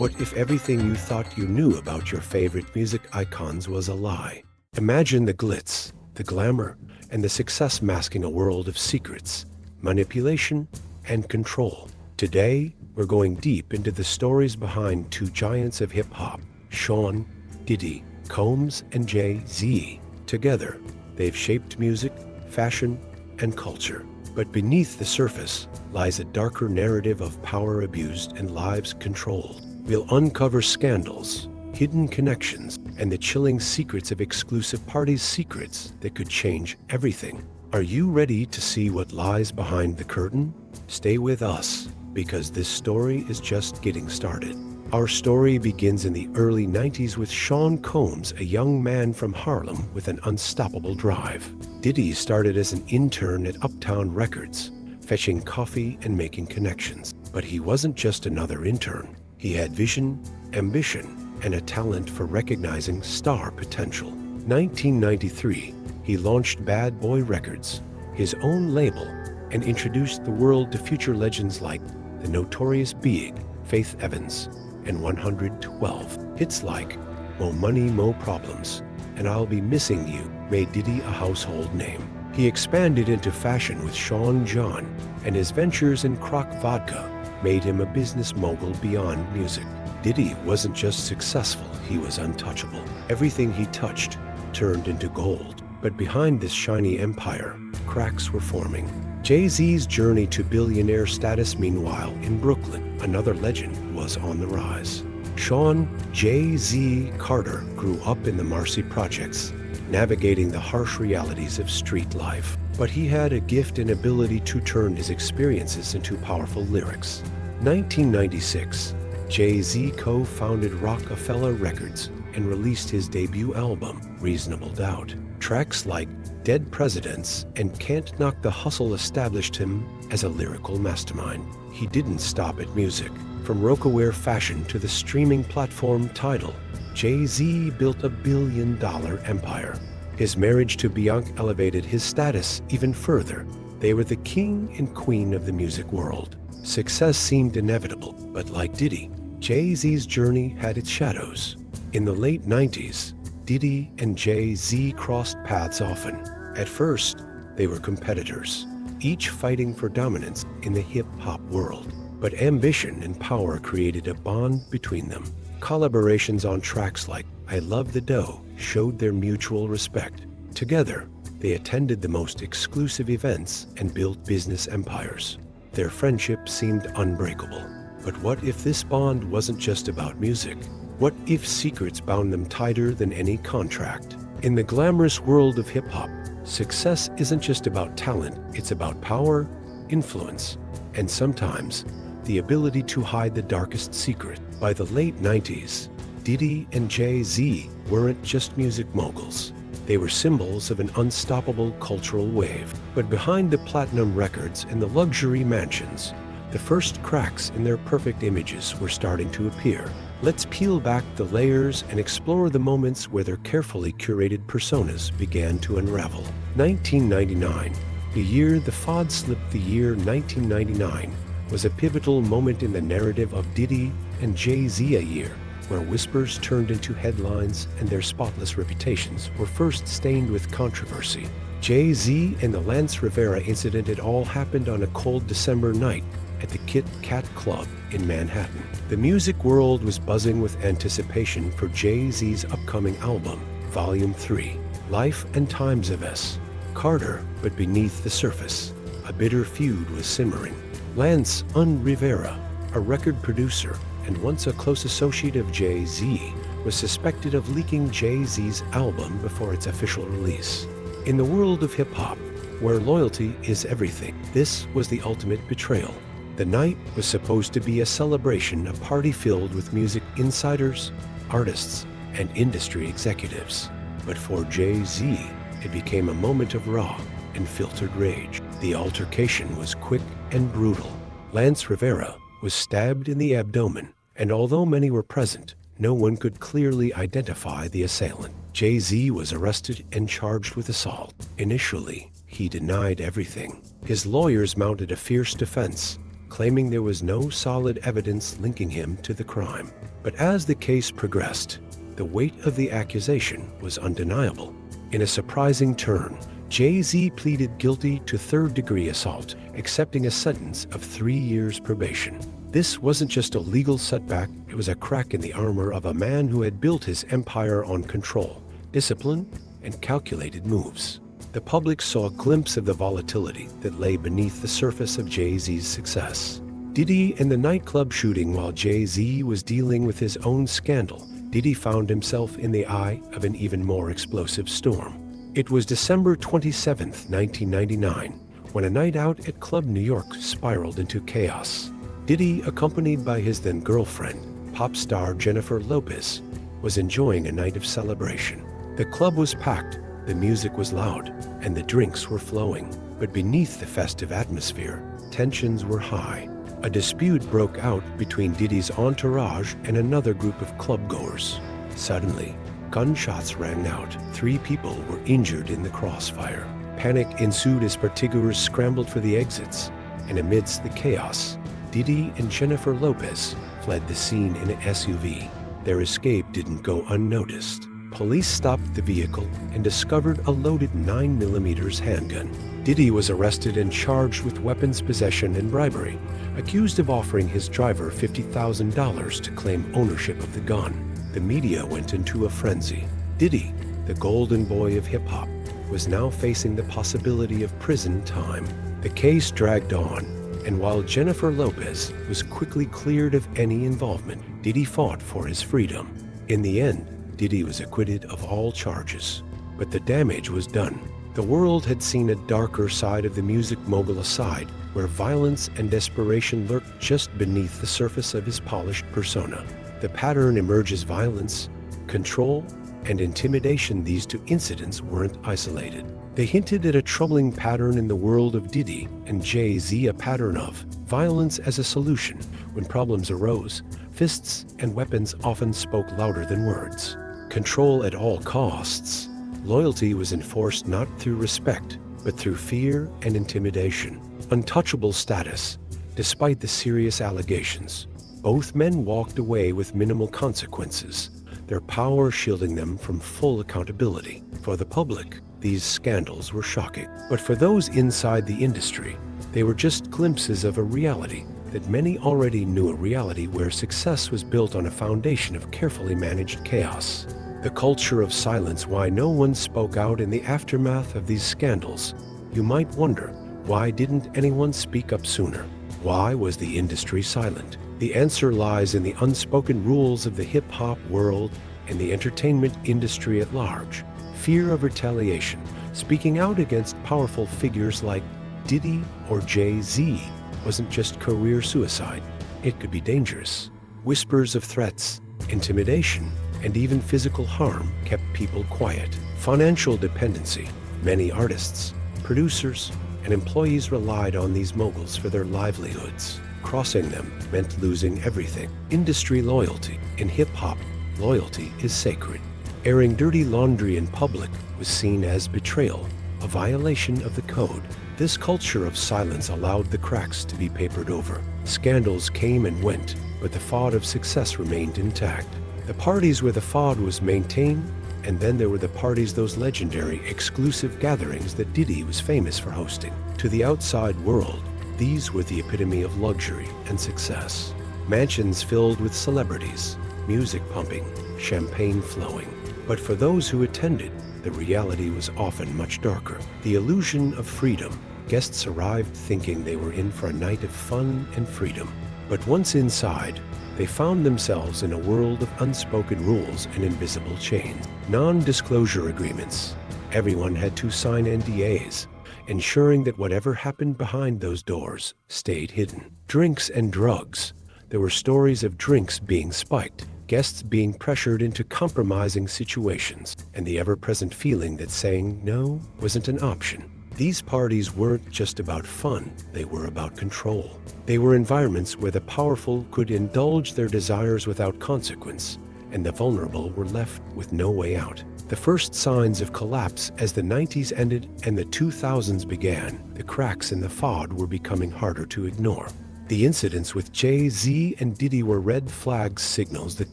What if everything you thought you knew about your favorite music icons was a lie? Imagine the glitz, the glamour, and the success masking a world of secrets, manipulation, and control. Today, we're going deep into the stories behind two giants of hip-hop, Sean, Diddy, Combs, and Jay-Z. Together, they've shaped music, fashion, and culture. But beneath the surface lies a darker narrative of power abused and lives controlled. We'll uncover scandals, hidden connections, and the chilling secrets of exclusive parties' secrets that could change everything. Are you ready to see what lies behind the curtain? Stay with us, because this story is just getting started. Our story begins in the early 90s with Sean Combs, a young man from Harlem with an unstoppable drive. Diddy started as an intern at Uptown Records, fetching coffee and making connections. But he wasn't just another intern. He had vision, ambition, and a talent for recognizing star potential. 1993, he launched Bad Boy Records, his own label, and introduced the world to future legends like the Notorious Big, Faith Evans, and 112. Hits like Mo Money, Mo Problems, and I'll Be Missing You made Diddy a household name. He expanded into fashion with Sean John, and his ventures in Croc Vodka made him a business mogul beyond music. Diddy wasn't just successful, he was untouchable. Everything he touched turned into gold. But behind this shiny empire, cracks were forming. Jay-Z's journey to billionaire status, meanwhile, in Brooklyn, another legend was on the rise. Sean Jay-Z Carter grew up in the Marcy Projects, navigating the harsh realities of street life. But he had a gift and ability to turn his experiences into powerful lyrics. 1996, Jay-Z co-founded Rockefeller Records and released his debut album, Reasonable Doubt. Tracks like Dead Presidents and Can't Knock the Hustle established him as a lyrical mastermind. He didn't stop at music. From Rocawear fashion to the streaming platform Tidal, Jay-Z built a billion-dollar empire. His marriage to Bianca elevated his status even further. They were the king and queen of the music world. Success seemed inevitable, but like Diddy, Jay-Z's journey had its shadows. In the late 90s, Diddy and Jay-Z crossed paths often. At first, they were competitors, each fighting for dominance in the hip-hop world. But ambition and power created a bond between them. Collaborations on tracks like I Love the Dough showed their mutual respect. Together, they attended the most exclusive events and built business empires. Their friendship seemed unbreakable. But what if this bond wasn't just about music? What if secrets bound them tighter than any contract? In the glamorous world of hip-hop, success isn't just about talent, it's about power, influence, and sometimes the ability to hide the darkest secret. By the late 90s, Diddy and Jay-Z weren't just music moguls. They were symbols of an unstoppable cultural wave. But behind the platinum records and the luxury mansions, the first cracks in their perfect images were starting to appear. Let's peel back the layers and explore the moments where their carefully curated personas began to unravel. 1999, the year the FOD slipped. The year 1999 was a pivotal moment in the narrative of Diddy and Jay-Z, a year where whispers turned into headlines and their spotless reputations were first stained with controversy. Jay-Z and the Lance Rivera incident. It all happened on a cold December night at the Kit Kat Club in Manhattan. The music world was buzzing with anticipation for Jay-Z's upcoming album, Volume 3, Life and Times of S. Carter. But beneath the surface, a bitter feud was simmering. Lance Rivera, a record producer and once a close associate of Jay-Z, was suspected of leaking Jay-Z's album before its official release. In the world of hip-hop, where loyalty is everything, this was the ultimate betrayal. The night was supposed to be a celebration, a party filled with music insiders, artists, and industry executives. But for Jay-Z, it became a moment of raw and filtered rage. The altercation was quick and brutal. Lance Rivera was stabbed in the abdomen, and although many were present, no one could clearly identify the assailant. Jay-Z was arrested and charged with assault. Initially, he denied everything. His lawyers mounted a fierce defense, claiming there was no solid evidence linking him to the crime. But as the case progressed, the weight of the accusation was undeniable. In a surprising turn, Jay-Z pleaded guilty to third-degree assault, accepting a sentence of 3 years probation. This wasn't just a legal setback, it was a crack in the armor of a man who had built his empire on control, discipline, and calculated moves. The public saw a glimpse of the volatility that lay beneath the surface of Jay-Z's success. Diddy and the nightclub shooting. While Jay-Z was dealing with his own scandal, Diddy found himself in the eye of an even more explosive storm. It was December 27, 1999, when a night out at Club New York spiraled into chaos. Diddy, accompanied by his then-girlfriend, pop star Jennifer Lopez, was enjoying a night of celebration. The club was packed, the music was loud, and the drinks were flowing. But beneath the festive atmosphere, tensions were high. A dispute broke out between Diddy's entourage and another group of clubgoers. Suddenly, gunshots rang out. 3 people were injured in the crossfire. Panic ensued as partygoers scrambled for the exits, and amidst the chaos, Diddy and Jennifer Lopez fled the scene in an SUV. Their escape didn't go unnoticed. Police stopped the vehicle and discovered a loaded 9mm handgun. Diddy was arrested and charged with weapons possession and bribery, accused of offering his driver $50,000 to claim ownership of the gun. The media went into a frenzy. Diddy, the golden boy of hip-hop, was now facing the possibility of prison time. The case dragged on, and while Jennifer Lopez was quickly cleared of any involvement, Diddy fought for his freedom. In the end, Diddy was acquitted of all charges. But the damage was done. The world had seen a darker side of the music mogul, a side where violence and desperation lurked just beneath the surface of his polished persona. The pattern emerges: violence, control, and intimidation. These 2 incidents weren't isolated. They hinted at a troubling pattern in the world of Diddy and Jay-Z, a pattern of violence as a solution. When problems arose, fists and weapons often spoke louder than words. Control at all costs. Loyalty was enforced not through respect, but through fear and intimidation. Untouchable status. Despite the serious allegations, both men walked away with minimal consequences, their power shielding them from full accountability. For the public, these scandals were shocking. But for those inside the industry, they were just glimpses of a reality that many already knew, a reality where success was built on a foundation of carefully managed chaos. The culture of silence. Why no one spoke out in the aftermath of these scandals? You might wonder, why didn't anyone speak up sooner? Why was the industry silent? The answer lies in the unspoken rules of the hip-hop world and the entertainment industry at large. Fear of retaliation. Speaking out against powerful figures like Diddy or Jay-Z wasn't just career suicide. It could be dangerous. Whispers of threats, intimidation, and even physical harm kept people quiet. Financial dependency. Many artists, producers, and employees relied on these moguls for their livelihoods. Crossing them meant losing everything. Industry loyalty. In hip-hop, loyalty is sacred. Airing dirty laundry in public was seen as betrayal, a violation of the code. This culture of silence allowed the cracks to be papered over. Scandals came and went, but the facade of success remained intact. The parties where the facade was maintained, and then there were the parties, those legendary exclusive gatherings that Diddy was famous for hosting. To the outside world, these were the epitome of luxury and success. Mansions filled with celebrities, music pumping, champagne flowing. But for those who attended, the reality was often much darker. The illusion of freedom. Guests arrived thinking they were in for a night of fun and freedom. But once inside, they found themselves in a world of unspoken rules and invisible chains. Non-disclosure agreements. Everyone had to sign NDAs, ensuring that whatever happened behind those doors stayed hidden. Drinks and drugs. There were stories of drinks being spiked, guests being pressured into compromising situations, and the ever-present feeling that saying no wasn't an option. These parties weren't just about fun, they were about control. They were environments where the powerful could indulge their desires without consequence, and the vulnerable were left with no way out. The first signs of collapse as the 90s ended and the 2000s began, the cracks in the facade were becoming harder to ignore. The incidents with Jay-Z and Diddy were red flag signals that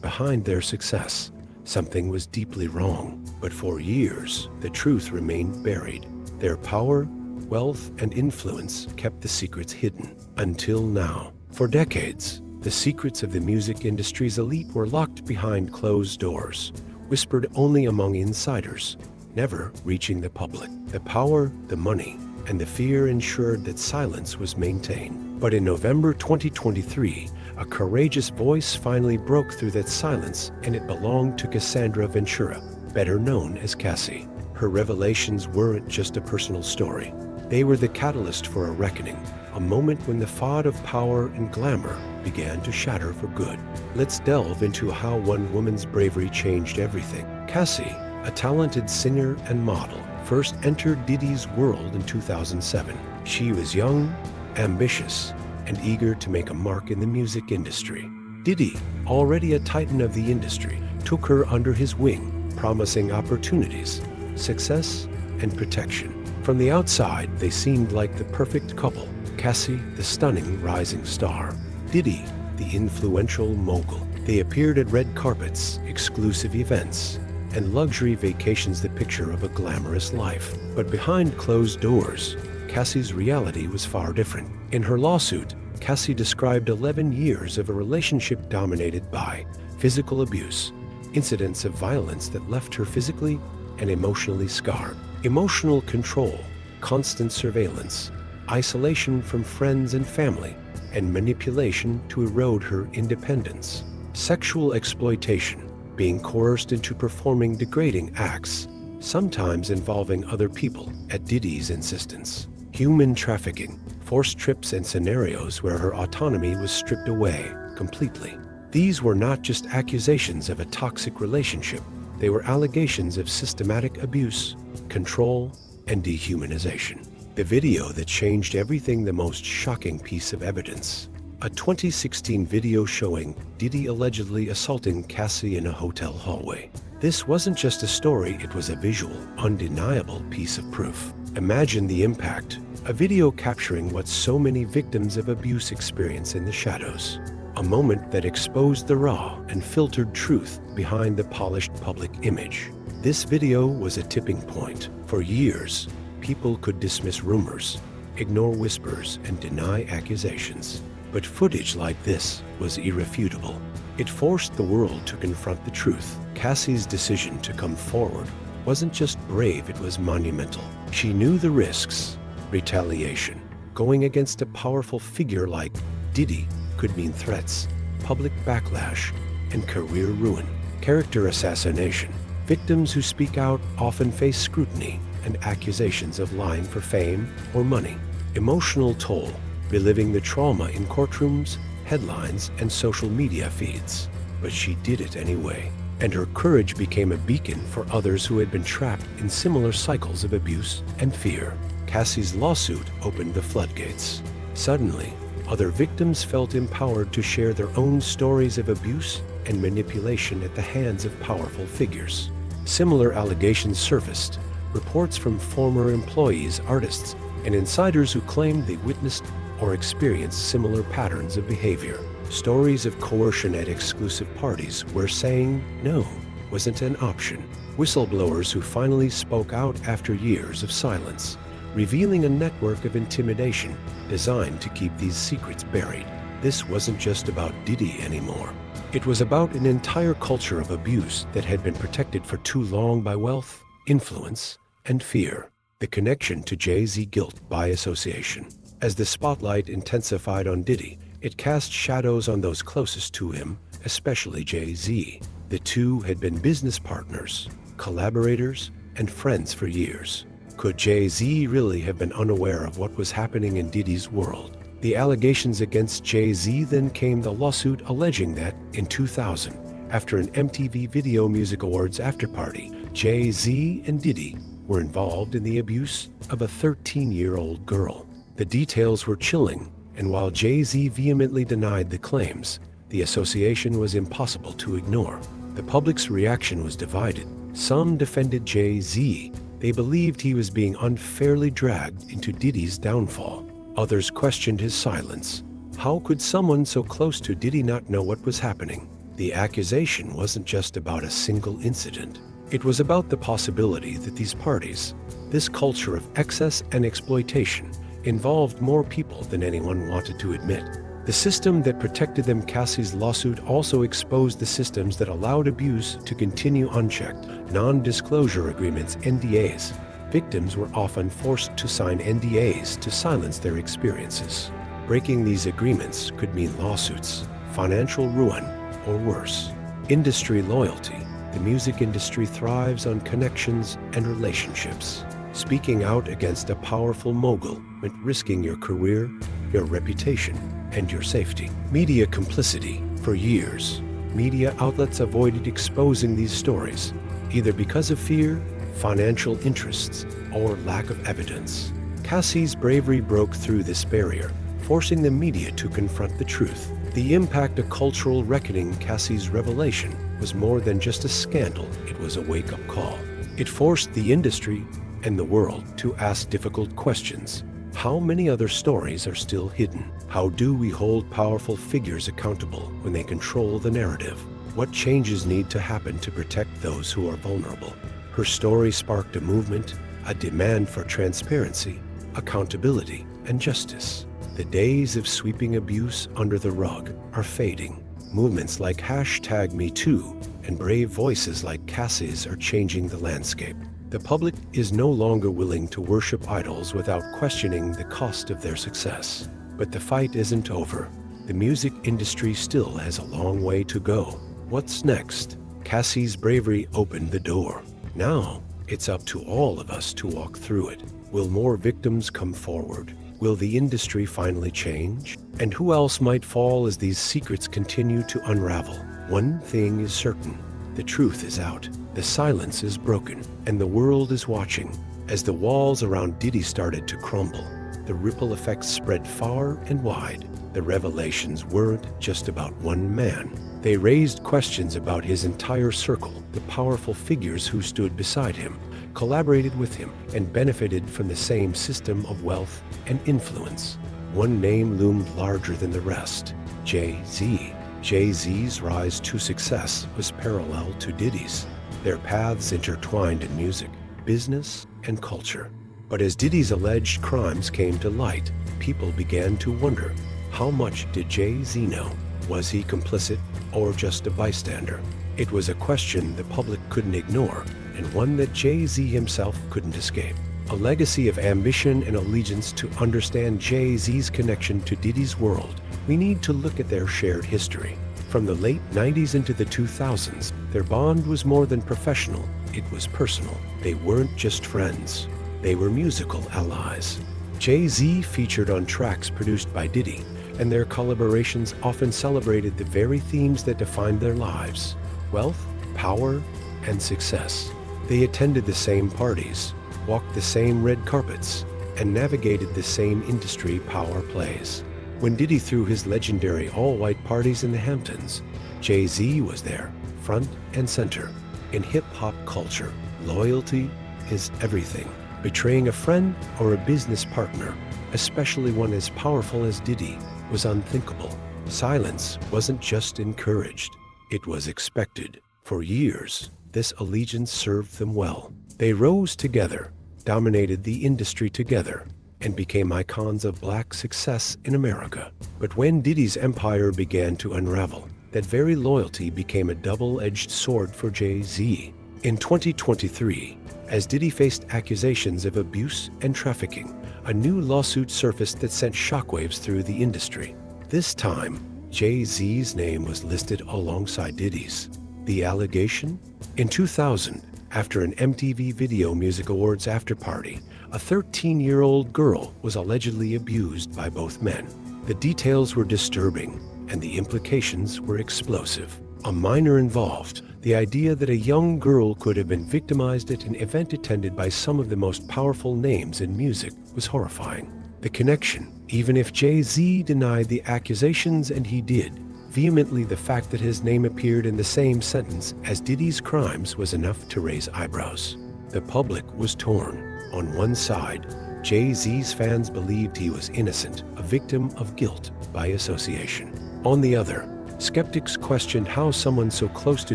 behind their success, something was deeply wrong. But for years, the truth remained buried. Their power, wealth, and influence kept the secrets hidden. Until now. For decades, the secrets of the music industry's elite were locked behind closed doors, whispered only among insiders, never reaching the public. The power, the money, and the fear ensured that silence was maintained. But in November 2023, a courageous voice finally broke through that silence, and it belonged to Cassandra Ventura, better known as Cassie. Her revelations weren't just a personal story. They were the catalyst for a reckoning, a moment when the fog of power and glamour began to shatter for good. Let's delve into how one woman's bravery changed everything. Cassie, a talented singer and model, first entered Diddy's world in 2007. She was young, ambitious, and eager to make a mark in the music industry. Diddy, already a titan of the industry, took her under his wing, promising opportunities, success, and protection. From the outside, they seemed like the perfect couple. Cassie, the stunning rising star. Diddy, the influential mogul. They appeared at red carpets, exclusive events, and luxury vacations, the picture of a glamorous life. But behind closed doors, Cassie's reality was far different. In her lawsuit, Cassie described 11 years of a relationship dominated by physical abuse, incidents of violence that left her physically and emotionally scarred, emotional control, constant surveillance, isolation from friends and family, and manipulation to erode her independence, sexual exploitation, being coerced into performing degrading acts, sometimes involving other people at Diddy's insistence, human trafficking, forced trips, and scenarios where her autonomy was stripped away completely. These were not just accusations of a toxic relationship, they were allegations of systematic abuse, control, and dehumanization. The video that changed everything, the most shocking piece of evidence. A 2016 video showing Diddy allegedly assaulting Cassie in a hotel hallway. This wasn't just a story, it was a visual, undeniable piece of proof. Imagine the impact. A video capturing what so many victims of abuse experience in the shadows. A moment that exposed the raw and filtered truth behind the polished public image. This video was a tipping point. For years, people could dismiss rumors, ignore whispers, and deny accusations. But footage like this was irrefutable. It forced the world to confront the truth. Cassie's decision to come forward wasn't just brave, it was monumental. She knew the risks. Retaliation. Going against a powerful figure like Diddy could mean threats, public backlash, and career ruin. Character assassination. Victims who speak out often face scrutiny and accusations of lying for fame or money. Emotional toll. Reliving the trauma in courtrooms, headlines, and social media feeds. But she did it anyway, and her courage became a beacon for others who had been trapped in similar cycles of abuse and fear. Cassie's lawsuit opened the floodgates. Suddenly, other victims felt empowered to share their own stories of abuse and manipulation at the hands of powerful figures. Similar allegations surfaced, reports from former employees, artists, and insiders who claimed they witnessed or experienced similar patterns of behavior. Stories of coercion at exclusive parties where saying no wasn't an option. Whistleblowers who finally spoke out after years of silence, revealing a network of intimidation designed to keep these secrets buried. This wasn't just about Diddy anymore. It was about an entire culture of abuse that had been protected for too long by wealth, influence, and fear. The connection to Jay-Z guilt by association. As the spotlight intensified on Diddy, it cast shadows on those closest to him, especially Jay-Z. The two had been business partners, collaborators, and friends for years. Could Jay-Z really have been unaware of what was happening in Diddy's world? The allegations against Jay-Z then came the lawsuit alleging that, in 2000, after an MTV Video Music Awards afterparty, Jay-Z and Diddy were involved in the abuse of a 13-year-old girl. The details were chilling, and while Jay-Z vehemently denied the claims, the association was impossible to ignore. The public's reaction was divided. Some defended Jay-Z. They believed he was being unfairly dragged into Diddy's downfall. Others questioned his silence, How could someone so close to Diddy not know what was happening? The accusation wasn't just about a single incident. It was about the possibility that these parties, this culture of excess and exploitation, involved more people than anyone wanted to admit. The system that protected them. Cassie's lawsuit also exposed the systems that allowed abuse to continue unchecked. Non-disclosure agreements, NDAs. Victims were often forced to sign NDAs to silence their experiences. Breaking these agreements could mean lawsuits, financial ruin, or worse, industry loyalty. The music industry thrives on connections and relationships. Speaking out against a powerful mogul meant risking your career, your reputation, and your safety. Media complicity. For years, media outlets avoided exposing these stories, either because of fear, financial interests, or lack of evidence. Cassie's bravery broke through this barrier, forcing the media to confront the truth. The impact of cultural reckoning. Cassie's revelation was more than just a scandal, it was a wake-up call. It forced the industry and the world to ask difficult questions. How many other stories are still hidden? How do we hold powerful figures accountable when they control the narrative? What changes need to happen to protect those who are vulnerable? Her story sparked a movement, a demand for transparency, accountability, and justice. The days of sweeping abuse under the rug are fading. Movements like #MeToo and brave voices like Cassie's are changing the landscape. The public is no longer willing to worship idols without questioning the cost of their success. But the fight isn't over. The music industry still has a long way to go. What's next? Cassie's bravery opened the door. Now, it's up to all of us to walk through it. Will more victims come forward? Will the industry finally change? And who else might fall as these secrets continue to unravel? One thing is certain. The truth is out. The silence is broken, and the world is watching. As the walls around Diddy started to crumble, the ripple effects spread far and wide. The revelations weren't just about one man. They raised questions about his entire circle. The powerful figures who stood beside him, collaborated with him, and benefited from the same system of wealth and influence. One name loomed larger than the rest: Jay-Z. Jay-Z's rise to success was parallel to Diddy's. Their paths intertwined in music, business, and culture. But as Diddy's alleged crimes came to light, people began to wonder, how much did Jay-Z know? Was he complicit or just a bystander? It was a question the public couldn't ignore, and one that Jay-Z himself couldn't escape. A legacy of ambition and allegiance. To understand Jay-Z's connection to Diddy's world, we need to look at their shared history. From the late 90s into the 2000s, their bond was more than professional, it was personal. They weren't just friends, they were musical allies. Jay-Z featured on tracks produced by Diddy, and their collaborations often celebrated the very themes that defined their lives: wealth, power, and success. They attended the same parties, walked the same red carpets, and navigated the same industry power plays. When Diddy threw his legendary all-white parties in the Hamptons, Jay-Z was there, front and center. In hip-hop culture, loyalty is everything. Betraying a friend or a business partner, especially one as powerful as Diddy, was unthinkable. Silence wasn't just encouraged, it was expected. For years, this allegiance served them well. They rose together, dominated the industry together, and became icons of black success in America. But when Diddy's empire began to unravel, that very loyalty became a double-edged sword for Jay-Z. In 2023, as Diddy faced accusations of abuse and trafficking, a new lawsuit surfaced that sent shockwaves through the industry. This time, Jay-Z's name was listed alongside Diddy's. The allegation? In 2000, after an MTV Video Music Awards after-party, a 13-year-old girl was allegedly abused by both men. The details were disturbing, and the implications were explosive. A minor involved, the idea that a young girl could have been victimized at an event attended by some of the most powerful names in music, was horrifying. The connection, even if Jay-Z denied the accusations, and he did, vehemently, the fact that his name appeared in the same sentence as Diddy's crimes was enough to raise eyebrows. The public was torn. On one side, Jay-Z's fans believed he was innocent, a victim of guilt by association. On the other, skeptics questioned how someone so close to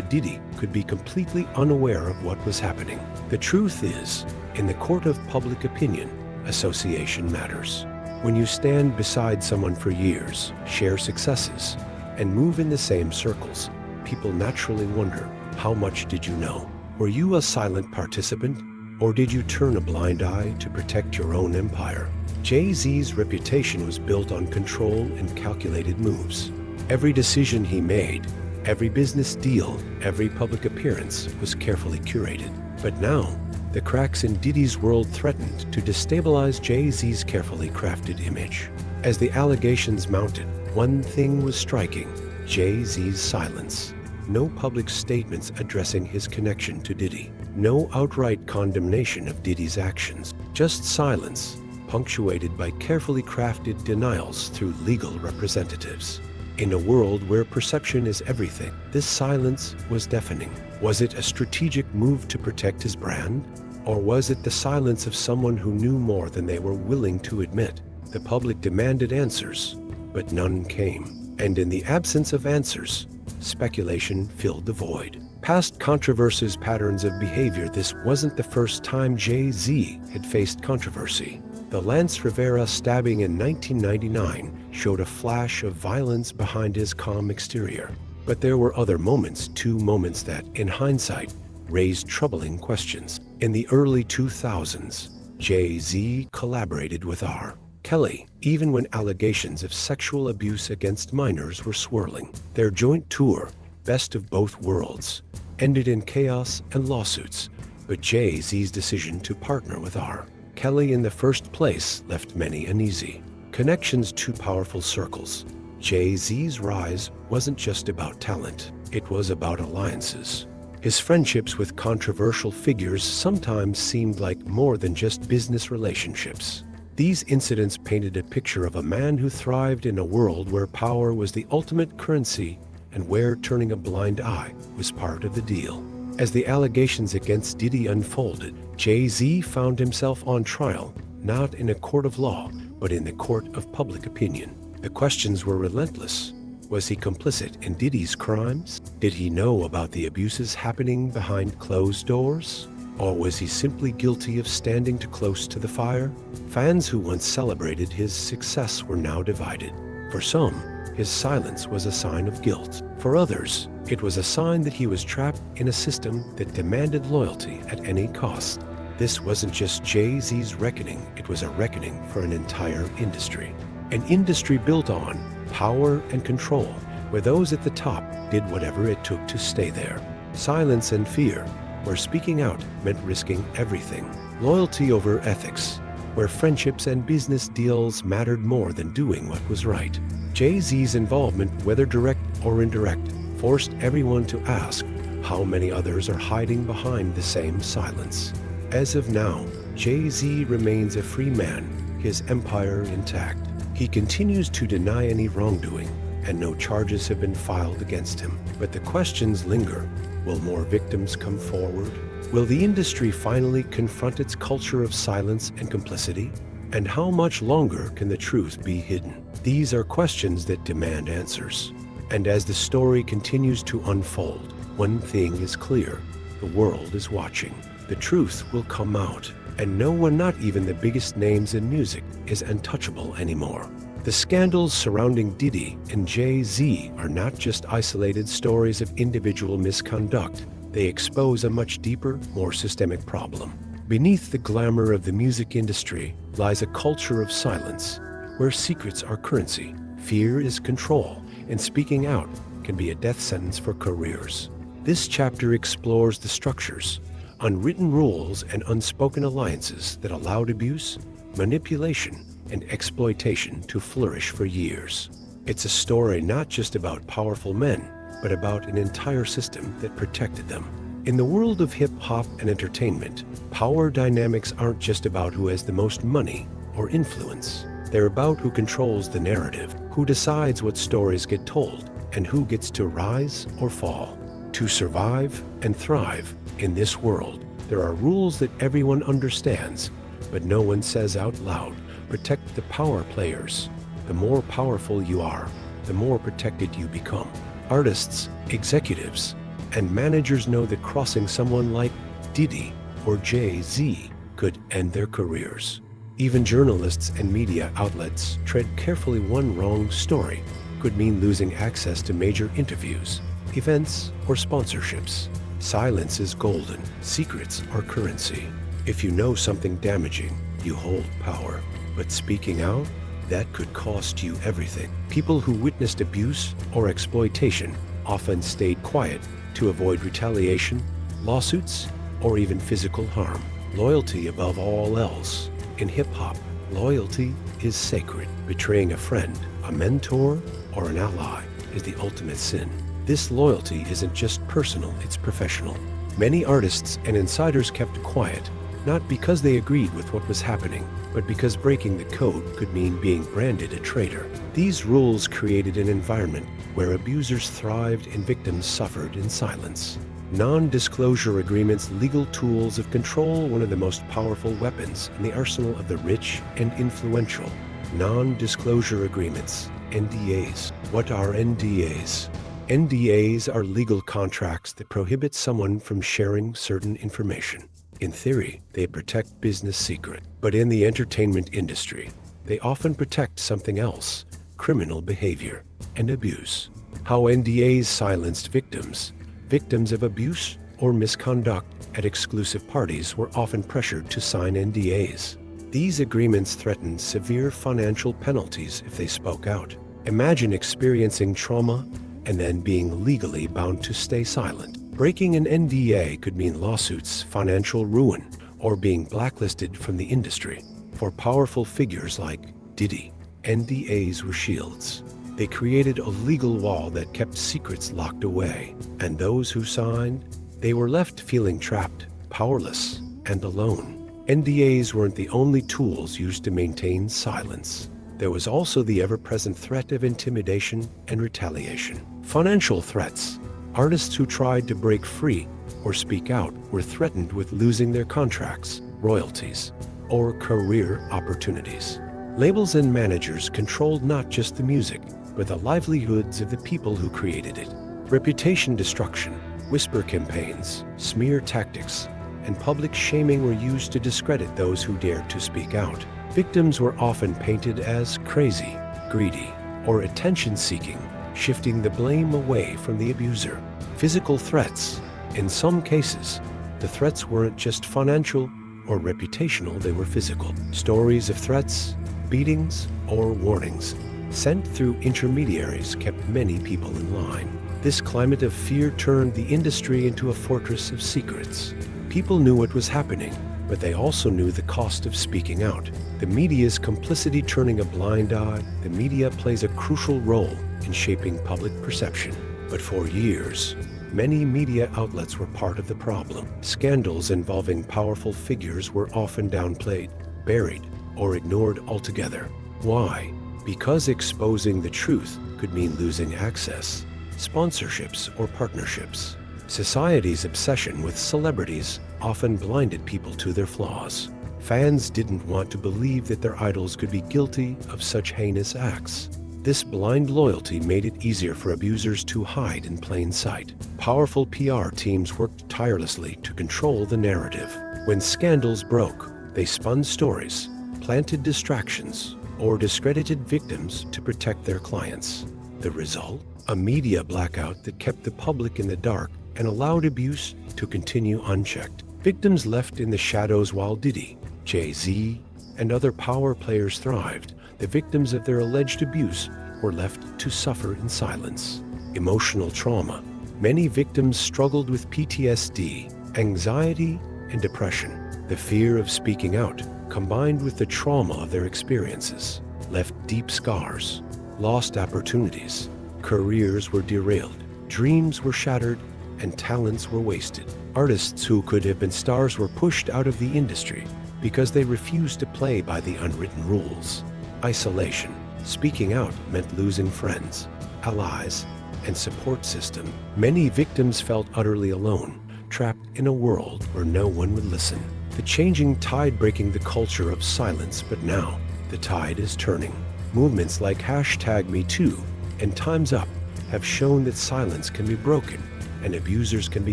Diddy could be completely unaware of what was happening. The truth is, in the court of public opinion, association matters. When you stand beside someone for years, share successes, and move in the same circles, people naturally wonder, how much did you know? Were you a silent participant? Or did you turn a blind eye to protect your own empire? Jay-Z's reputation was built on control and calculated moves. Every decision he made, every business deal, every public appearance was carefully curated. But now, the cracks in Diddy's world threatened to destabilize Jay-Z's carefully crafted image. As the allegations mounted, one thing was striking: Jay-Z's silence. No public statements addressing his connection to Diddy. No outright condemnation of Diddy's actions. Just silence, punctuated by carefully crafted denials through legal representatives. In a world where perception is everything, this silence was deafening. Was it a strategic move to protect his brand? Or was it the silence of someone who knew more than they were willing to admit? The public demanded answers, but none came. And in the absence of answers, speculation filled the void. Past controversies, patterns of behavior. This wasn't the first time Jay-Z had faced controversy. The Lance Rivera stabbing in 1999 showed a flash of violence behind his calm exterior. But there were other moments, two moments that, in hindsight, raised troubling questions. In the early 2000s, Jay-Z collaborated with R. Kelly, even when allegations of sexual abuse against minors were swirling. Their joint tour, Best of Both Worlds, ended in chaos and lawsuits, but Jay-Z's decision to partner with R. Kelly in the first place left many uneasy. Connections to powerful circles. Jay-Z's rise wasn't just about talent, it was about alliances. His friendships with controversial figures sometimes seemed like more than just business relationships. These incidents painted a picture of a man who thrived in a world where power was the ultimate currency and where turning a blind eye was part of the deal. As the allegations against Diddy unfolded, Jay-Z found himself on trial, not in a court of law, but in the court of public opinion. The questions were relentless. Was he complicit in Diddy's crimes? Did he know about the abuses happening behind closed doors? Or was he simply guilty of standing too close to the fire? Fans who once celebrated his success were now divided. For some, his silence was a sign of guilt. For others, it was a sign that he was trapped in a system that demanded loyalty at any cost. This wasn't just Jay-Z's reckoning, it was a reckoning for an entire industry. An industry built on power and control, where those at the top did whatever it took to stay there. Silence and fear, where speaking out meant risking everything. Loyalty over ethics, where friendships and business deals mattered more than doing what was right. Jay-Z's involvement, whether direct or indirect, forced everyone to ask how many others are hiding behind the same silence. As of now, Jay-Z remains a free man, his empire intact. He continues to deny any wrongdoing, and no charges have been filed against him. But the questions linger. Will more victims come forward? Will the industry finally confront its culture of silence and complicity? And how much longer can the truth be hidden? These are questions that demand answers. And as the story continues to unfold, one thing is clear: the world is watching. The truth will come out, and no one, not even the biggest names in music, is untouchable anymore. The scandals surrounding Diddy and Jay-Z are not just isolated stories of individual misconduct. They expose a much deeper, more systemic problem. Beneath the glamour of the music industry lies a culture of silence, where secrets are currency, fear is control, and speaking out can be a death sentence for careers. This chapter explores the structures, unwritten rules, and unspoken alliances that allowed abuse, manipulation, and exploitation to flourish for years. It's a story not just about powerful men, but about an entire system that protected them. In the world of hip-hop and entertainment, power dynamics aren't just about who has the most money or influence. They're about who controls the narrative, who decides what stories get told, and who gets to rise or fall. To survive and thrive in this world, there are rules that everyone understands, but no one says out loud, protect the power players. The more powerful you are, the more protected you become. Artists, executives, and managers know that crossing someone like Diddy or Jay-Z could end their careers. Even journalists and media outlets tread carefully. One wrong story could mean losing access to major interviews, events, or sponsorships. Silence is golden. Secrets are currency. If you know something damaging, you hold power. But speaking out, that could cost you everything. People who witnessed abuse or exploitation often stayed quiet to avoid retaliation, lawsuits, or even physical harm. Loyalty above all else. In hip-hop, loyalty is sacred. Betraying a friend, a mentor, or an ally is the ultimate sin. This loyalty isn't just personal, it's professional. Many artists and insiders kept quiet, not because they agreed with what was happening, but because breaking the code could mean being branded a traitor. These rules created an environment where abusers thrived and victims suffered in silence. Non-disclosure agreements, legal tools of control, one of the most powerful weapons in the arsenal of the rich and influential. Non-disclosure agreements, NDAs. What are NDAs? NDAs are legal contracts that prohibit someone from sharing certain information. In theory, they protect business secret, but in the entertainment industry, they often protect something else: criminal behavior and abuse. How NDAs silenced victims. Victims of abuse or misconduct at exclusive parties were often pressured to sign NDAs. These agreements threatened severe financial penalties if they spoke out. Imagine experiencing trauma and then being legally bound to stay silent. Breaking an NDA could mean lawsuits, financial ruin, or being blacklisted from the industry. For powerful figures like Diddy, NDAs were shields. They created a legal wall that kept secrets locked away, and those who signed, they were left feeling trapped, powerless, and alone. NDAs weren't the only tools used to maintain silence. There was also the ever-present threat of intimidation and retaliation. Financial threats. Artists who tried to break free or speak out were threatened with losing their contracts, royalties, or career opportunities. Labels and managers controlled not just the music, but the livelihoods of the people who created it. Reputation destruction, whisper campaigns, smear tactics, and public shaming were used to discredit those who dared to speak out. Victims were often painted as crazy, greedy, or attention-seeking, shifting the blame away from the abuser. Physical threats. In some cases, the threats weren't just financial or reputational, they were physical. Stories of threats, beatings, or warnings sent through intermediaries kept many people in line. This climate of fear turned the industry into a fortress of secrets. People knew what was happening, but they also knew the cost of speaking out. The media's complicity turning a blind eye. The media plays a crucial role in shaping public perception. But for years, many media outlets were part of the problem. Scandals involving powerful figures were often downplayed, buried, or ignored altogether. Why? Because exposing the truth could mean losing access, sponsorships, or partnerships. Society's obsession with celebrities often blinded people to their flaws. Fans didn't want to believe that their idols could be guilty of such heinous acts. This blind loyalty made it easier for abusers to hide in plain sight. Powerful PR teams worked tirelessly to control the narrative. When scandals broke, they spun stories, planted distractions, or discredited victims to protect their clients. The result? A media blackout that kept the public in the dark and allowed abuse to continue unchecked. Victims left in the shadows while Diddy, Jay-Z, and other power players thrived. The victims of their alleged abuse were left to suffer in silence. Emotional trauma. Many victims struggled with PTSD, anxiety, and depression. The fear of speaking out, combined with the trauma of their experiences, left deep scars. Lost opportunities. Careers were derailed. Dreams were shattered, and talents were wasted. Artists who could have been stars were pushed out of the industry because they refused to play by the unwritten rules. Isolation. Speaking out meant losing friends, allies, and support system. Many victims felt utterly alone, trapped in a world where no one would listen. the changing tide breaking the culture of silence. But now, the tide is turning. Movements like #MeToo and Time's Up have shown that silence can be broken and abusers can be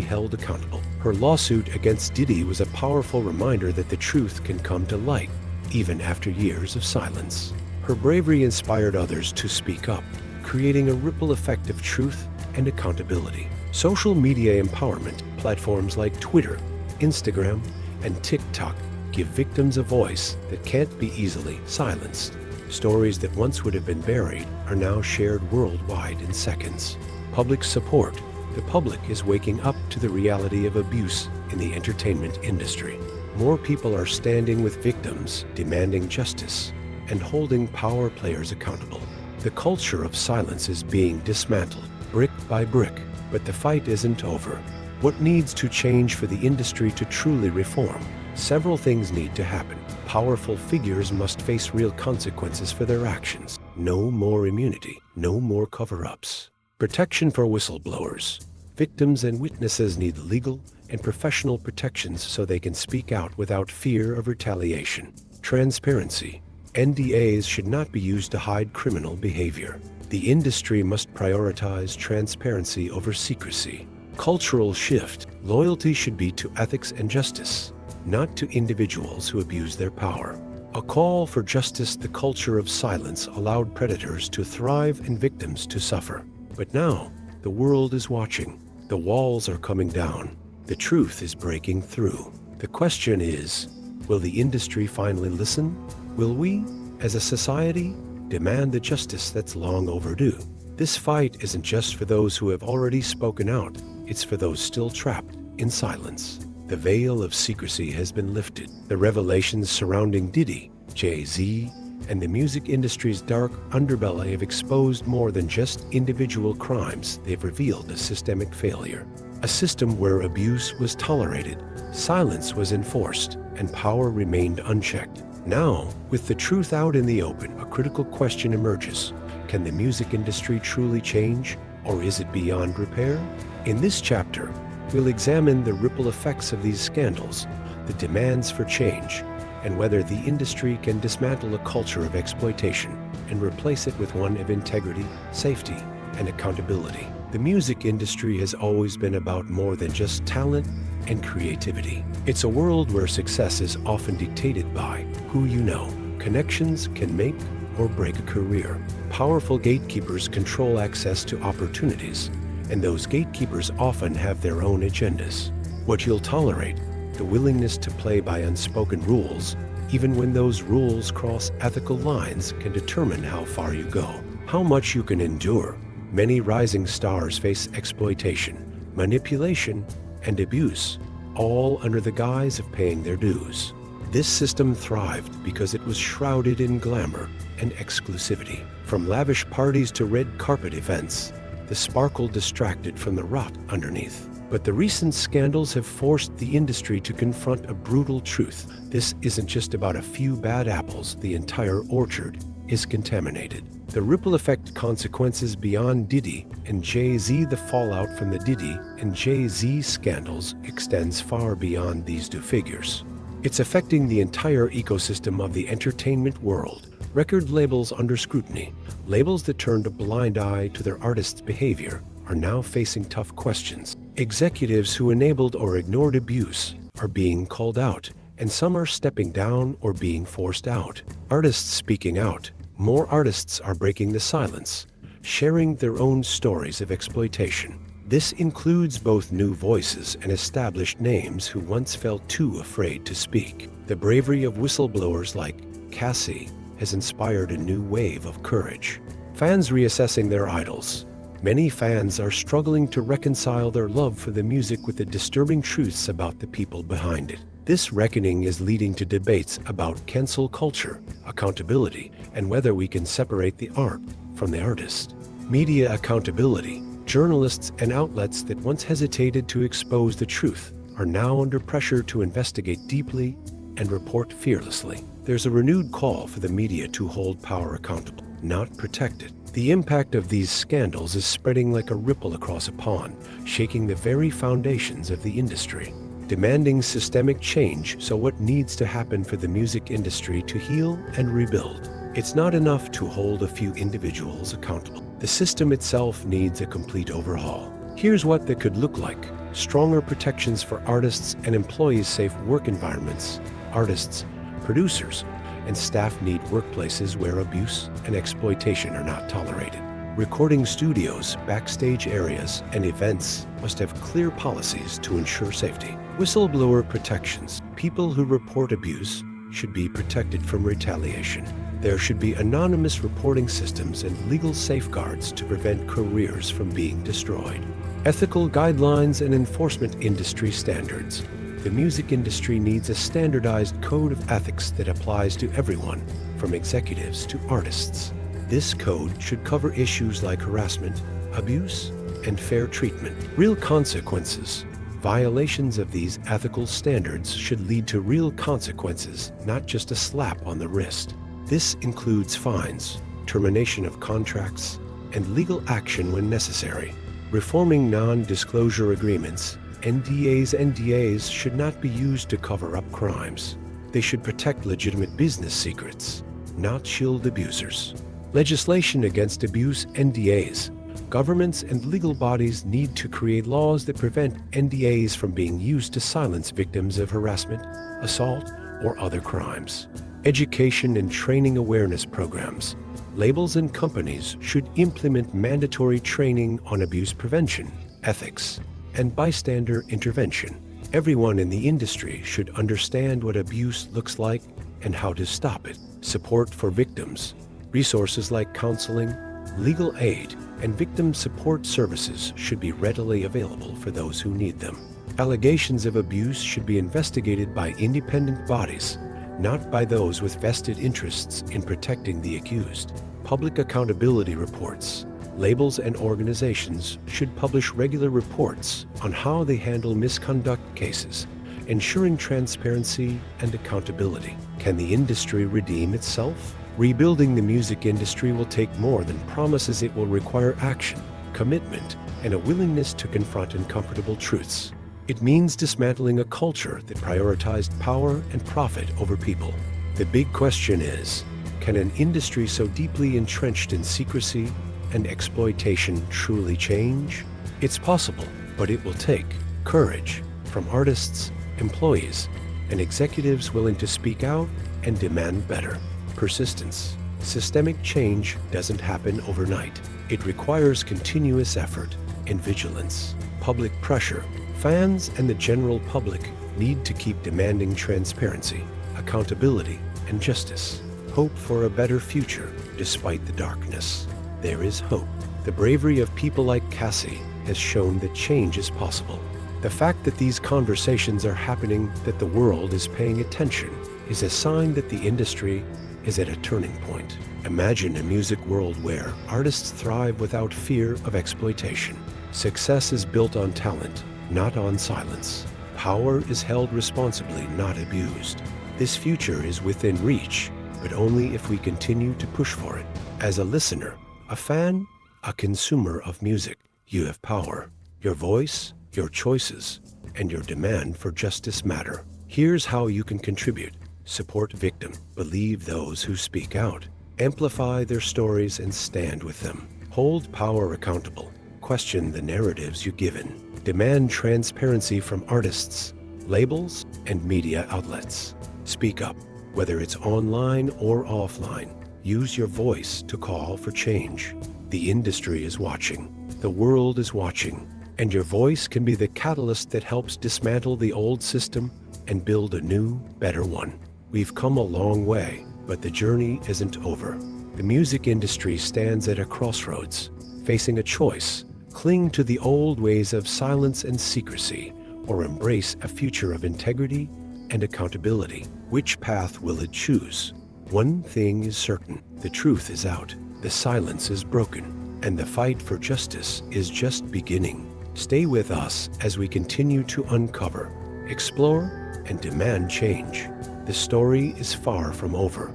held accountable. Her lawsuit against Diddy was a powerful reminder that the truth can come to light, even after years of silence. Her bravery inspired others to speak up, creating a ripple effect of truth and accountability. Social media empowerment platforms like Twitter, Instagram, and TikTok give victims a voice that can't be easily silenced. Stories that once would have been buried are now shared worldwide in seconds. Public support. The public is waking up to the reality of abuse in the entertainment industry. More people are standing with victims, demanding justice, and holding power players accountable. The culture of silence is being dismantled, brick by brick, but the fight isn't over. What needs to change for the industry to truly reform? Several things need to happen. Powerful figures must face real consequences for their actions. No more immunity, no more cover-ups. Protection for whistleblowers. Victims and witnesses need legal and professional protections so they can speak out without fear of retaliation. Transparency. NDAs should not be used to hide criminal behavior. The industry must prioritize transparency over secrecy. Cultural shift. Loyalty should be to ethics and justice, not to individuals who abuse their power. A call for justice. The culture of silence allowed predators to thrive and victims to suffer. But now, the world is watching. The walls are coming down. The truth is breaking through. The question is, will the industry finally listen? Will we, as a society, demand the justice that's long overdue? This fight isn't just for those who have already spoken out. It's for those still trapped in silence. The veil of secrecy has been lifted. The revelations surrounding Diddy, Jay-Z, and the music industry's dark underbelly have exposed more than just individual crimes. They've revealed a systemic failure. A system where abuse was tolerated, silence was enforced, and power remained unchecked. Now, with the truth out in the open, a critical question emerges. Can the music industry truly change, or is it beyond repair? In this chapter, we'll examine the ripple effects of these scandals, the demands for change, and whether the industry can dismantle a culture of exploitation and replace it with one of integrity, safety, and accountability. The music industry has always been about more than just talent and creativity. It's a world where success is often dictated by who you know. Connections can make or break a career. Powerful gatekeepers control access to opportunities, and those gatekeepers often have their own agendas. What you'll tolerate, the willingness to play by unspoken rules, even when those rules cross ethical lines, can determine how far you go, how much you can endure. Many rising stars face exploitation, manipulation, and abuse, all under the guise of paying their dues. This system thrived because it was shrouded in glamour and exclusivity. From lavish parties to red carpet events, the sparkle distracted from the rot underneath. But the recent scandals have forced the industry to confront a brutal truth. This isn't just about a few bad apples. The entire orchard is contaminated. The ripple effect consequences beyond Diddy and Jay-Z. The fallout from the Diddy and Jay-Z scandals extends far beyond these two figures. It's affecting the entire ecosystem of the entertainment world. Record labels under scrutiny, labels that turned a blind eye to their artists' behavior, are now facing tough questions. Executives who enabled or ignored abuse are being called out, and some are stepping down or being forced out. Artists speaking out. More artists are breaking the silence, sharing their own stories of exploitation. This includes both new voices and established names who once felt too afraid to speak. The bravery of whistleblowers like Cassie has inspired a new wave of courage. Fans reassessing their idols. Many fans are struggling to reconcile their love for the music with the disturbing truths about the people behind it. This reckoning is leading to debates about cancel culture, accountability, and whether we can separate the art from the artist. Media accountability. Journalists and outlets that once hesitated to expose the truth are now under pressure to investigate deeply and report fearlessly. There's a renewed call for the media to hold power accountable, not protect it. The impact of these scandals is spreading like a ripple across a pond, shaking the very foundations of the industry. demanding systemic change. So what needs to happen for the music industry to heal and rebuild? It's not enough to hold a few individuals accountable. The system itself needs a complete overhaul. Here's what that could look like. Stronger protections for artists and employees, safe work environments. Artists, producers, and staff need workplaces where abuse and exploitation are not tolerated. Recording studios, backstage areas, and events must have clear policies to ensure safety. Whistleblower protections. People who report abuse should be protected from retaliation. There should be anonymous reporting systems and legal safeguards to prevent careers from being destroyed. Ethical guidelines and enforcement. Industry standards. The music industry needs a standardized code of ethics that applies to everyone, from executives to artists. This code should cover issues like harassment, abuse, and fair treatment. Real consequences. Violations of these ethical standards should lead to real consequences, not just a slap on the wrist. This includes fines, termination of contracts, and legal action when necessary. Reforming non-disclosure agreements. NDAs should not be used to cover up crimes. They should protect legitimate business secrets, not shield abusers. Legislation against abuse. NDAs. Governments and legal bodies need to create laws that prevent NDAs from being used to silence victims of harassment, assault, or other crimes. Education and training awareness programs. Labels and companies should implement mandatory training on abuse prevention, ethics, and bystander intervention. Everyone in the industry should understand what abuse looks like and how to stop it. Support for victims. Resources like counseling, legal aid, and victim support services should be readily available for those who need them. Allegations of abuse should be investigated by independent bodies, not by those with vested interests in protecting the accused. Public accountability reports. Labels and organizations should publish regular reports on how they handle misconduct cases, ensuring transparency and accountability. Can the industry redeem itself? Rebuilding the music industry will take more than promises. It will require action, commitment, and a willingness to confront uncomfortable truths. It means dismantling a culture that prioritized power and profit over people. The big question is, can an industry so deeply entrenched in secrecy and exploitation truly change? It's possible, but it will take courage from artists, employees, and executives willing to speak out and demand better. Persistence. Systemic change doesn't happen overnight. It requires continuous effort and vigilance. Public pressure. Fans and the general public need to keep demanding transparency, accountability, and justice. Hope for a better future despite the darkness. There is hope. The bravery of people like Cassie has shown that change is possible. The fact that these conversations are happening, that the world is paying attention, is a sign that the industry is at a turning point. Imagine a music world where artists thrive without fear of exploitation. Success is built on talent, not on silence. Power is held responsibly, not abused. This future is within reach, but only if we continue to push for it. As a listener, a fan, a consumer of music, you have power. Your voice, your choices, and your demand for justice matter. Here's how you can contribute. Support victim. Believe those who speak out. Amplify their stories and stand with them. Hold power accountable. Question the narratives you're given. Demand transparency from artists, labels, and media outlets. Speak up, whether it's online or offline. Use your voice to call for change. The industry is watching. The world is watching. And your voice can be the catalyst that helps dismantle the old system and build a new, better one. We've come a long way, but the journey isn't over. The music industry stands at a crossroads, facing a choice: cling to the old ways of silence and secrecy, or embrace a future of integrity and accountability. Which path will it choose? One thing is certain: the truth is out, the silence is broken, and the fight for justice is just beginning. Stay with us as we continue to uncover, explore, and demand change. The story is far from over.